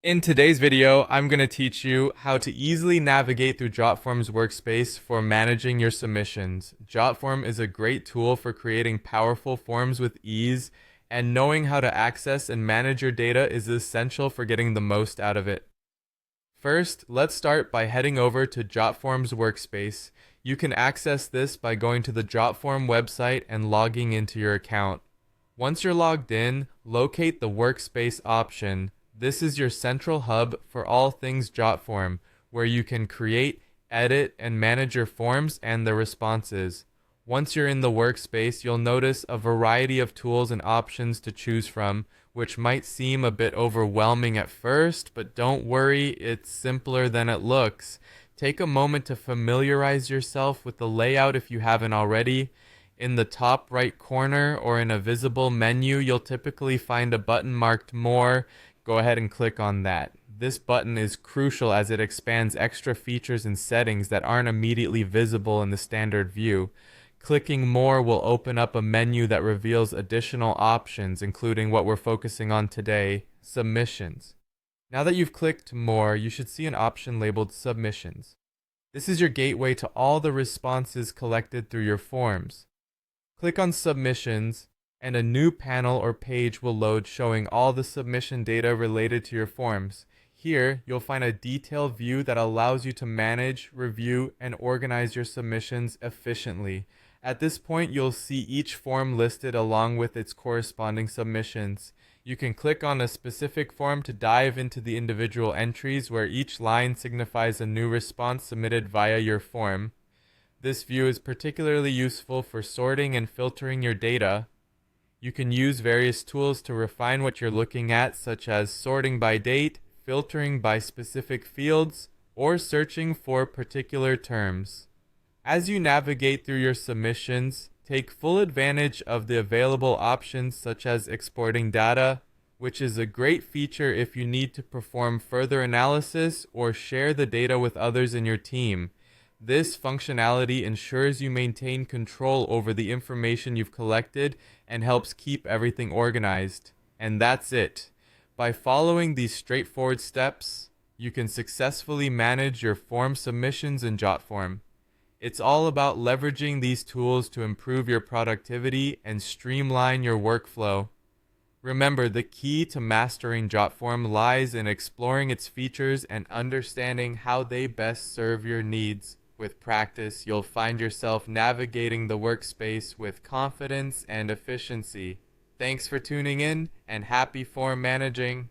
In today's video, I'm going to teach you how to easily navigate through Jotform's workspace for managing your submissions. Jotform is a great tool for creating powerful forms with ease, and knowing how to access and manage your data is essential for getting the most out of it. First, let's start by heading over to Jotform's workspace. You can access this by going to the Jotform website and logging into your account. Once you're logged in, locate the Workspace option. This is your central hub for all things Jotform, where you can create, edit, and manage your forms and their responses. Once you're in the workspace, you'll notice a variety of tools and options to choose from, which might seem a bit overwhelming at first, but don't worry, it's simpler than it looks. Take a moment to familiarize yourself with the layout if you haven't already. In the top right corner or in a visible menu, you'll typically find a button marked More. Go ahead and click on that. This button is crucial as it expands extra features and settings that aren't immediately visible in the standard view. Clicking More will open up a menu that reveals additional options, including what we're focusing on today, submissions. Now that you've clicked More, you should see an option labeled Submissions. This is your gateway to all the responses collected through your forms. Click on Submissions, and a new panel or page will load showing all the submission data related to your forms. Here, you'll find a detailed view that allows you to manage, review, and organize your submissions efficiently. At this point, you'll see each form listed along with its corresponding submissions. You can click on a specific form to dive into the individual entries where each line signifies a new response submitted via your form. This view is particularly useful for sorting and filtering your data. You can use various tools to refine what you're looking at, such as sorting by date, filtering by specific fields, or searching for particular terms. As you navigate through your submissions, take full advantage of the available options such as exporting data, which is a great feature if you need to perform further analysis or share the data with others in your team. This functionality ensures you maintain control over the information you've collected and helps keep everything organized. And that's it. By following these straightforward steps, you can successfully manage your form submissions in Jotform. It's all about leveraging these tools to improve your productivity and streamline your workflow. Remember, the key to mastering Jotform lies in exploring its features and understanding how they best serve your needs. With practice, you'll find yourself navigating the workspace with confidence and efficiency. Thanks for tuning in, and happy form managing!